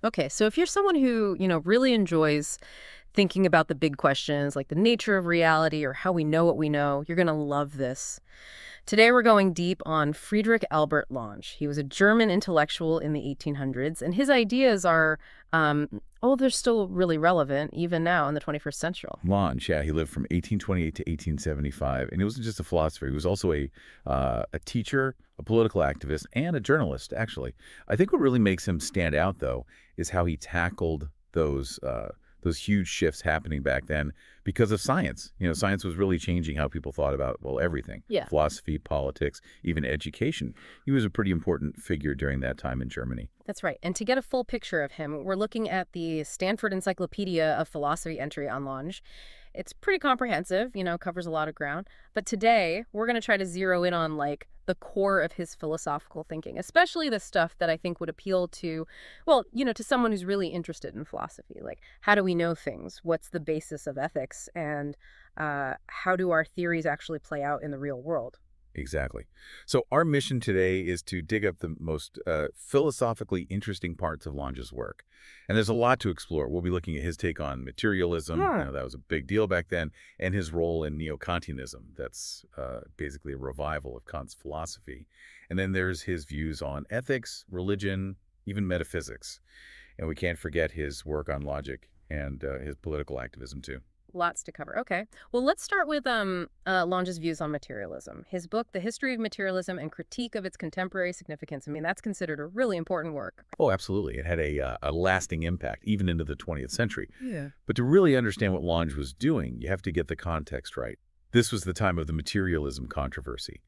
Okay, so if you're someone who, really enjoys thinking about the big questions like the nature of reality or how we know what we know, you're going to love this. Today we're going deep on Friedrich Albert Lange. He was a German intellectual in the 1800s, and his ideas are, they're still really relevant even now in the 21st century. Lange, yeah, he lived from 1828 to 1875, and he wasn't just a philosopher. He was also a teacher, a political activist, and a journalist, actually. I think what really makes him stand out, though, is how he tackled those huge shifts happening back then because of science. Science was really changing how people thought about, well, everything. Yeah. Philosophy, politics, even education. He was a pretty important figure during that time in Germany. That's right. And to get a full picture of him, we're looking at the Stanford Encyclopedia of Philosophy entry on Lange. It's pretty comprehensive, covers a lot of ground. But today, we're going to try to zero in on, the core of his philosophical thinking, especially the stuff that I think would appeal to, well, to someone who's really interested in philosophy. Like, how do we know things? What's the basis of ethics? And how do our theories actually play out in the real world? Exactly. So our mission today is to dig up the most philosophically interesting parts of Lange's work. And there's a lot to explore. We'll be looking at his take on materialism. Hmm. That was a big deal back then, and his role in Neo-Kantianism. That's basically a revival of Kant's philosophy. And then there's his views on ethics, religion, even metaphysics. And we can't forget his work on logic and his political activism, too. Lots to cover. Okay. Well, let's start with Lange's views on materialism. His book, The History of Materialism and Critique of Its Contemporary Significance. I mean, that's considered a really important work. Oh, absolutely. It had a lasting impact, even into the 20th century. Yeah. But to really understand what Lange was doing, you have to get the context right. This was the time of the materialism controversy.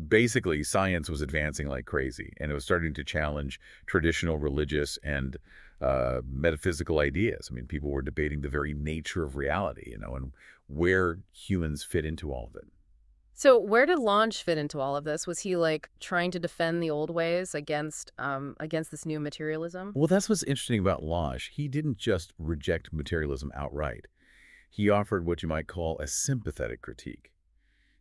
Basically, science was advancing like crazy, and it was starting to challenge traditional religious and metaphysical ideas. I mean, people were debating the very nature of reality, and where humans fit into all of it. So where did Lange fit into all of this? Was he trying to defend the old ways against this new materialism? Well, that's what's interesting about Lange. He didn't just reject materialism outright. He offered what you might call a sympathetic critique.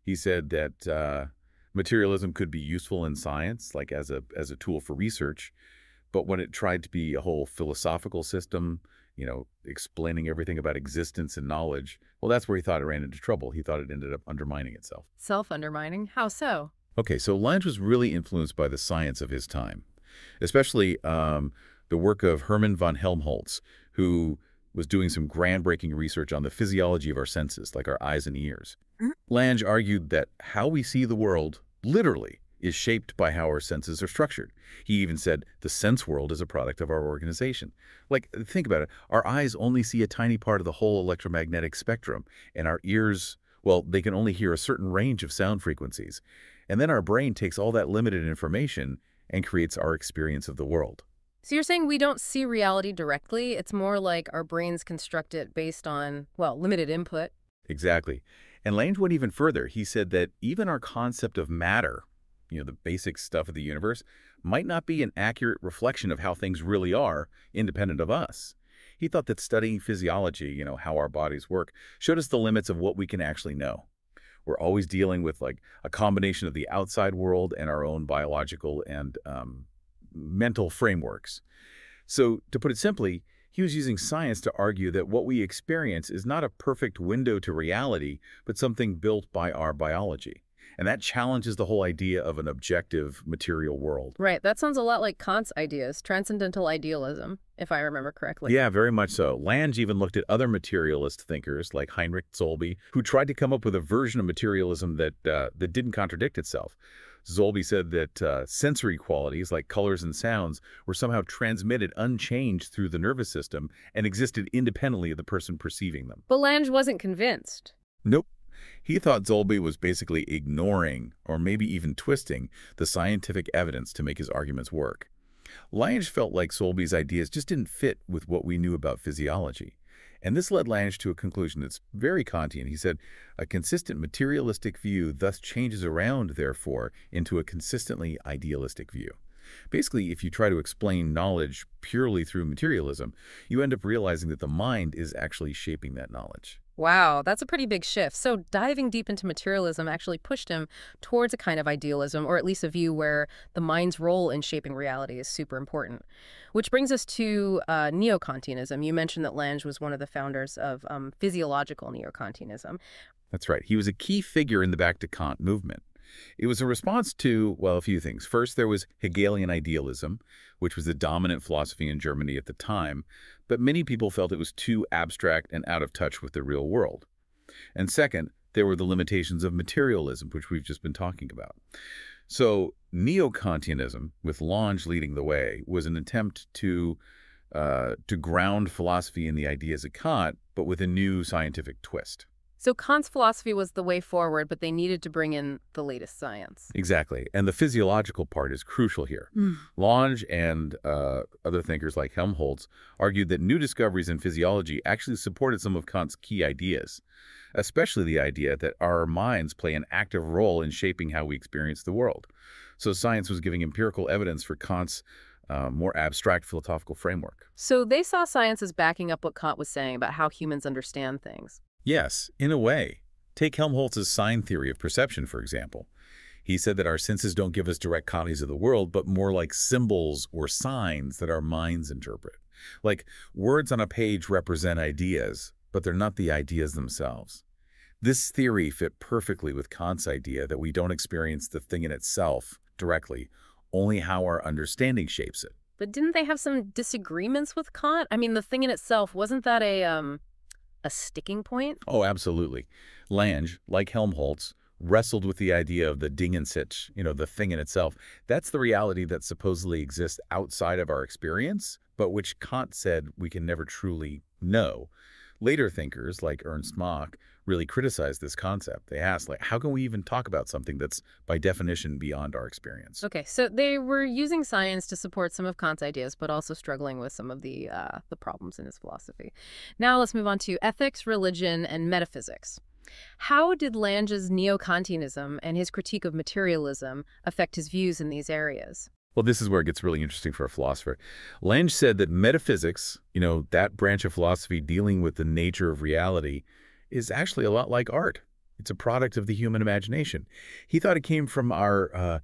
He said that materialism could be useful in science, like as a tool for research, but when it tried to be a whole philosophical system, explaining everything about existence and knowledge, well, that's where he thought it ran into trouble. He thought it ended up undermining itself. Self-undermining? How so? Okay, so Lange was really influenced by the science of his time, especially the work of Hermann von Helmholtz, who was doing some groundbreaking research on the physiology of our senses, like our eyes and ears. Lange argued that how we see the world, literally, is shaped by how our senses are structured. He even said the sense world is a product of our organization. Think about it. Our eyes only see a tiny part of the whole electromagnetic spectrum, and our ears, well, they can only hear a certain range of sound frequencies. And then our brain takes all that limited information and creates our experience of the world. So you're saying we don't see reality directly? It's more like our brains construct it based on, well, limited input. Exactly. And Lange went even further. He said that even our concept of matter, the basic stuff of the universe, might not be an accurate reflection of how things really are, independent of us. He thought that studying physiology, how our bodies work, showed us the limits of what we can actually know. We're always dealing with a combination of the outside world and our own biological and mental frameworks. So to put it simply, he was using science to argue that what we experience is not a perfect window to reality, but something built by our biology. And that challenges the whole idea of an objective material world. Right. That sounds a lot like Kant's ideas, transcendental idealism, if I remember correctly. Yeah, very much so. Lange even looked at other materialist thinkers like Heinrich Zolby, who tried to come up with a version of materialism that didn't contradict itself. Zolby said that sensory qualities like colors and sounds were somehow transmitted unchanged through the nervous system and existed independently of the person perceiving them. But Lange wasn't convinced. Nope. He thought Zolby was basically ignoring, or maybe even twisting, the scientific evidence to make his arguments work. Lange felt like Zolby's ideas just didn't fit with what we knew about physiology. And this led Lange to a conclusion that's very Kantian. He said, a consistent materialistic view thus changes around, therefore, into a consistently idealistic view. Basically, if you try to explain knowledge purely through materialism, you end up realizing that the mind is actually shaping that knowledge. Wow, that's a pretty big shift. So diving deep into materialism actually pushed him towards a kind of idealism, or at least a view where the mind's role in shaping reality is super important. Which brings us to Neo-Kantianism. You mentioned that Lange was one of the founders of physiological Neo-Kantianism. That's right. He was a key figure in the Back to Kant movement. It was a response to, well, a few things. First, there was Hegelian idealism, which was the dominant philosophy in Germany at the time, but many people felt it was too abstract and out of touch with the real world. And second, there were the limitations of materialism, which we've just been talking about. So Neo-Kantianism, with Lange leading the way, was an attempt to ground philosophy in the ideas of Kant, but with a new scientific twist. So Kant's philosophy was the way forward, but they needed to bring in the latest science. Exactly. And the physiological part is crucial here. Mm. Lange and other thinkers like Helmholtz argued that new discoveries in physiology actually supported some of Kant's key ideas, especially the idea that our minds play an active role in shaping how we experience the world. So science was giving empirical evidence for Kant's more abstract philosophical framework. So they saw science as backing up what Kant was saying about how humans understand things. Yes, in a way. Take Helmholtz's sign theory of perception, for example. He said that our senses don't give us direct copies of the world, but more like symbols or signs that our minds interpret. Like words on a page represent ideas, but they're not the ideas themselves. This theory fit perfectly with Kant's idea that we don't experience the thing in itself directly, only how our understanding shapes it. But didn't they have some disagreements with Kant? I mean, the thing in itself, wasn't that a sticking point? Oh, absolutely. Lange, like Helmholtz, wrestled with the idea of the Ding in sich, the thing in itself. That's the reality that supposedly exists outside of our experience, but which Kant said we can never truly know. Later thinkers, like Ernst Mach, really criticized this concept. They asked, how can we even talk about something that's, by definition, beyond our experience? Okay, so they were using science to support some of Kant's ideas, but also struggling with some of the problems in his philosophy. Now let's move on to ethics, religion, and metaphysics. How did Lange's Neo-Kantianism and his critique of materialism affect his views in these areas? Well, this is where it gets really interesting for a philosopher. Lange said that metaphysics, that branch of philosophy dealing with the nature of reality, is actually a lot like art. It's a product of the human imagination. He thought it came from our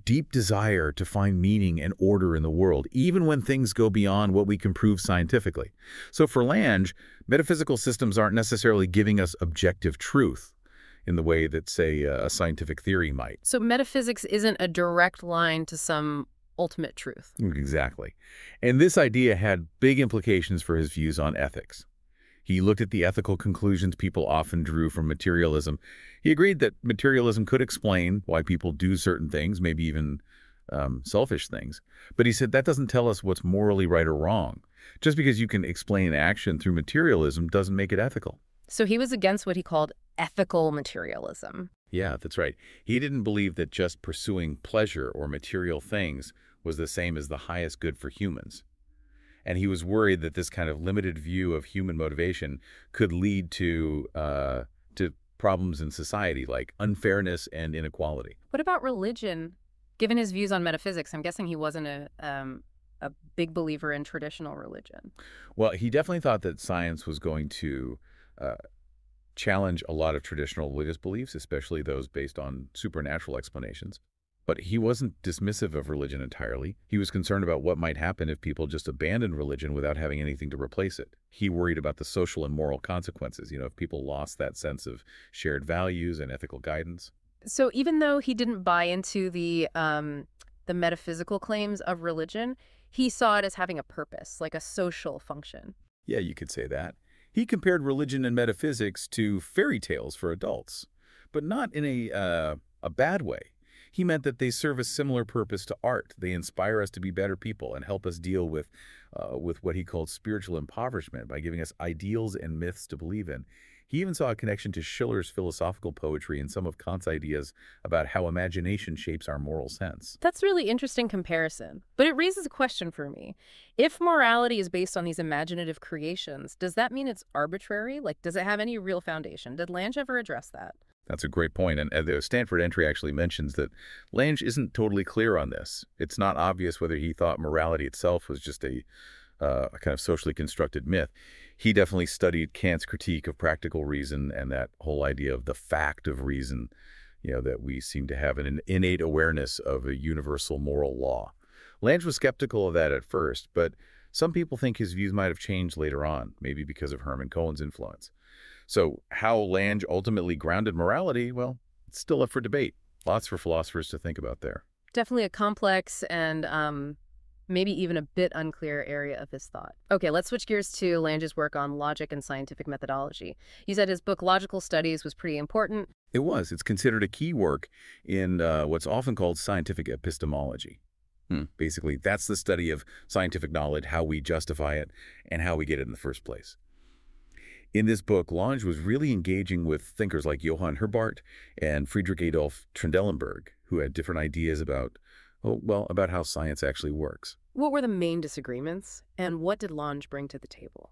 deep desire to find meaning and order in the world, even when things go beyond what we can prove scientifically. So for Lange, metaphysical systems aren't necessarily giving us objective truth in the way that, say, a scientific theory might. So metaphysics isn't a direct line to some ultimate truth. Exactly. And this idea had big implications for his views on ethics. He looked at the ethical conclusions people often drew from materialism. He agreed that materialism could explain why people do certain things, maybe even selfish things. But he said that doesn't tell us what's morally right or wrong. Just because you can explain action through materialism doesn't make it ethical. So he was against what he called ethical materialism. Yeah, that's right. He didn't believe that just pursuing pleasure or material things was the same as the highest good for humans. And he was worried that this kind of limited view of human motivation could lead to problems in society like unfairness and inequality. What about religion? Given his views on metaphysics, I'm guessing he wasn't a big believer in traditional religion. Well, he definitely thought that science was going to uh, challenge a lot of traditional religious beliefs, especially those based on supernatural explanations. But he wasn't dismissive of religion entirely. He was concerned about what might happen if people just abandoned religion without having anything to replace it. He worried about the social and moral consequences, if people lost that sense of shared values and ethical guidance. So even though he didn't buy into the metaphysical claims of religion, he saw it as having a purpose, like a social function. Yeah, you could say that. He compared religion and metaphysics to fairy tales for adults, but not in a bad way. He meant that they serve a similar purpose to art. They inspire us to be better people and help us deal with what he called spiritual impoverishment by giving us ideals and myths to believe in. He even saw a connection to Schiller's philosophical poetry and some of Kant's ideas about how imagination shapes our moral sense. That's a really interesting comparison, but it raises a question for me. If morality is based on these imaginative creations, does that mean it's arbitrary? Like, does it have any real foundation? Did Lange ever address that? That's a great point. And the Stanford entry actually mentions that Lange isn't totally clear on this. It's not obvious whether he thought morality itself was just a kind of socially constructed myth. He definitely studied Kant's critique of practical reason and that whole idea of the fact of reason, that we seem to have an innate awareness of a universal moral law. Lange was skeptical of that at first, but some people think his views might have changed later on, maybe because of Hermann Cohen's influence. So how Lange ultimately grounded morality, well, it's still up for debate. Lots for philosophers to think about there. Definitely a complex and maybe even a bit unclear area of his thought. Okay, let's switch gears to Lange's work on logic and scientific methodology. You said his book Logical Studies was pretty important. It was. It's considered a key work in what's often called scientific epistemology. Basically, that's the study of scientific knowledge, how we justify it, and how we get it in the first place. In this book, Lange was really engaging with thinkers like Johann Herbart and Friedrich Adolf Trendelenburg, who had different ideas about, about how science actually works. What were the main disagreements, and what did Lange bring to the table?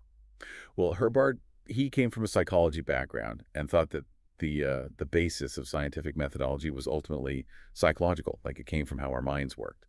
Well, Herbart, he came from a psychology background and thought that the basis of scientific methodology was ultimately psychological, like it came from how our minds worked.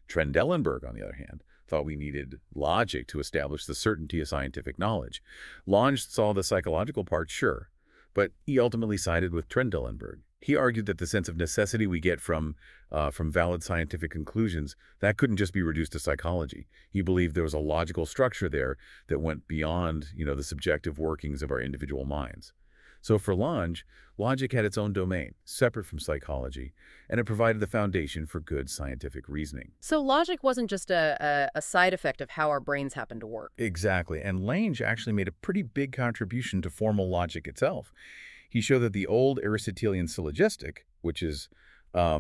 Trendelenburg, on the other hand, thought we needed logic to establish the certainty of scientific knowledge. Lange saw the psychological part, sure, but he ultimately sided with Trendelenburg. He argued that the sense of necessity we get from valid scientific conclusions, that couldn't just be reduced to psychology. He believed there was a logical structure there that went beyond, the subjective workings of our individual minds. So for Lange, logic had its own domain, separate from psychology, and it provided the foundation for good scientific reasoning. So logic wasn't just a side effect of how our brains happen to work. Exactly, and Lange actually made a pretty big contribution to formal logic itself. He showed that the old Aristotelian syllogistic, which is a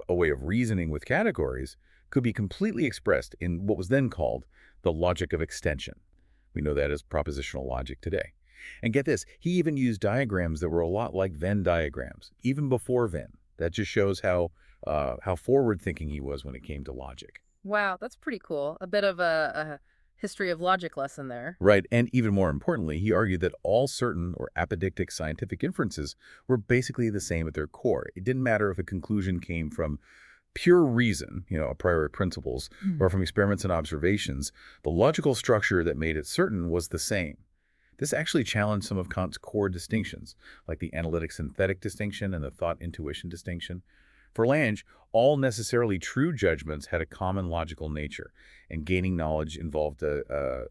way of reasoning with categories, could be completely expressed in what was then called the logic of extension. We know that as propositional logic today. And get this, he even used diagrams that were a lot like Venn diagrams, even before Venn. That just shows how forward-thinking he was when it came to logic. Wow, that's pretty cool. A bit of a history of logic lesson there. Right, and even more importantly, he argued that all certain or apodictic scientific inferences were basically the same at their core. It didn't matter if a conclusion came from pure reason, a priori principles, or from experiments and observations. The logical structure that made it certain was the same. This actually challenged some of Kant's core distinctions, like the analytic-synthetic distinction and the thought-intuition distinction. For Lange, all necessarily true judgments had a common logical nature, and gaining knowledge involved a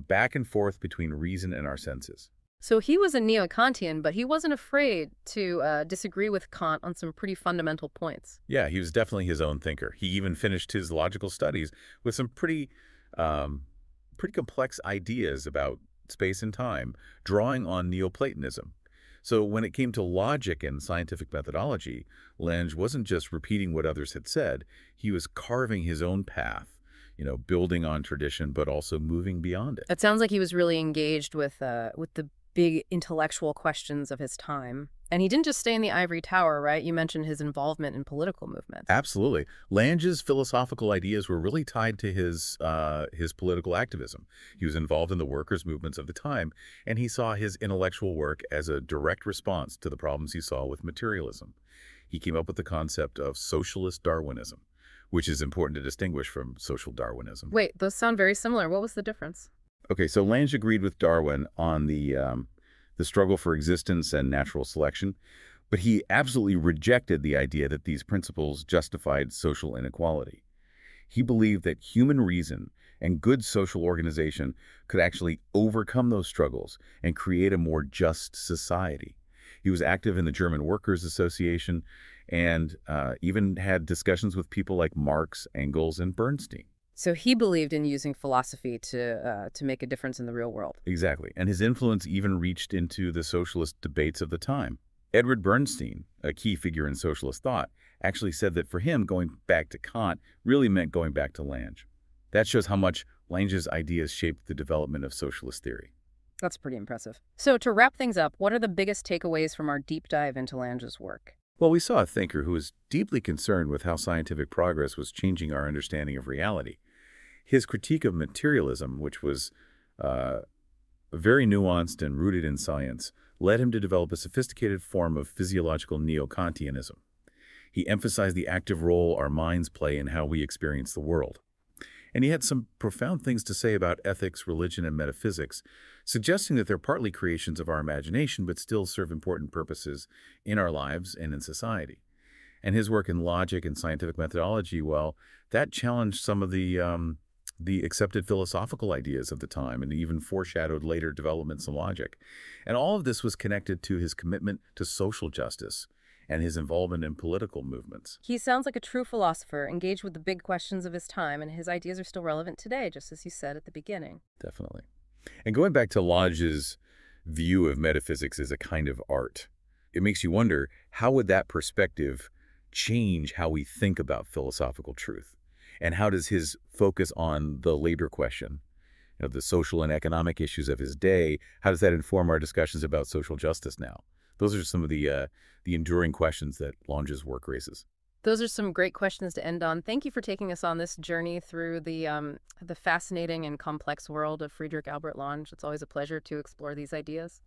back and forth between reason and our senses. So he was a Neo-Kantian, but he wasn't afraid to disagree with Kant on some pretty fundamental points. Yeah, he was definitely his own thinker. He even finished his logical studies with some pretty complex ideas about space and time, drawing on Neoplatonism. So when it came to logic and scientific methodology, Lange wasn't just repeating what others had said, he was carving his own path, building on tradition, but also moving beyond it. It sounds like he was really engaged with the big intellectual questions of his time. And he didn't just stay in the ivory tower, right? You mentioned his involvement in political movements. Absolutely. Lange's philosophical ideas were really tied to his political activism. He was involved in the workers' movements of the time, and he saw his intellectual work as a direct response to the problems he saw with materialism. He came up with the concept of socialist Darwinism, which is important to distinguish from social Darwinism. Wait, those sound very similar. What was the difference? Okay, so Lange agreed with Darwin on the struggle for existence and natural selection, but he absolutely rejected the idea that these principles justified social inequality. He believed that human reason and good social organization could actually overcome those struggles and create a more just society. He was active in the German Workers' Association and even had discussions with people like Marx, Engels, and Bernstein. So he believed in using philosophy to make a difference in the real world. Exactly. And his influence even reached into the socialist debates of the time. Edward Bernstein, a key figure in socialist thought, actually said that for him, going back to Kant really meant going back to Lange. That shows how much Lange's ideas shaped the development of socialist theory. That's pretty impressive. So to wrap things up, what are the biggest takeaways from our deep dive into Lange's work? Well, we saw a thinker who was deeply concerned with how scientific progress was changing our understanding of reality. His critique of materialism, which was very nuanced and rooted in science, led him to develop a sophisticated form of physiological Neo-Kantianism. He emphasized the active role our minds play in how we experience the world. And he had some profound things to say about ethics, religion, and metaphysics, suggesting that they're partly creations of our imagination but still serve important purposes in our lives and in society. And his work in logic and scientific methodology, well, that challenged some of the accepted philosophical ideas of the time and even foreshadowed later developments in logic. And all of this was connected to his commitment to social justice and his involvement in political movements. He sounds like a true philosopher, engaged with the big questions of his time, and his ideas are still relevant today, just as you said at the beginning. Definitely. And going back to Lange's view of metaphysics as a kind of art, it makes you wonder, how would that perspective change how we think about philosophical truth? And how does his focus on the labor question, the social and economic issues of his day, how does that inform our discussions about social justice now? Those are some of the enduring questions that Lange's work raises. Those are some great questions to end on. Thank you for taking us on this journey through the fascinating and complex world of Friedrich Albert Lange. It's always a pleasure to explore these ideas.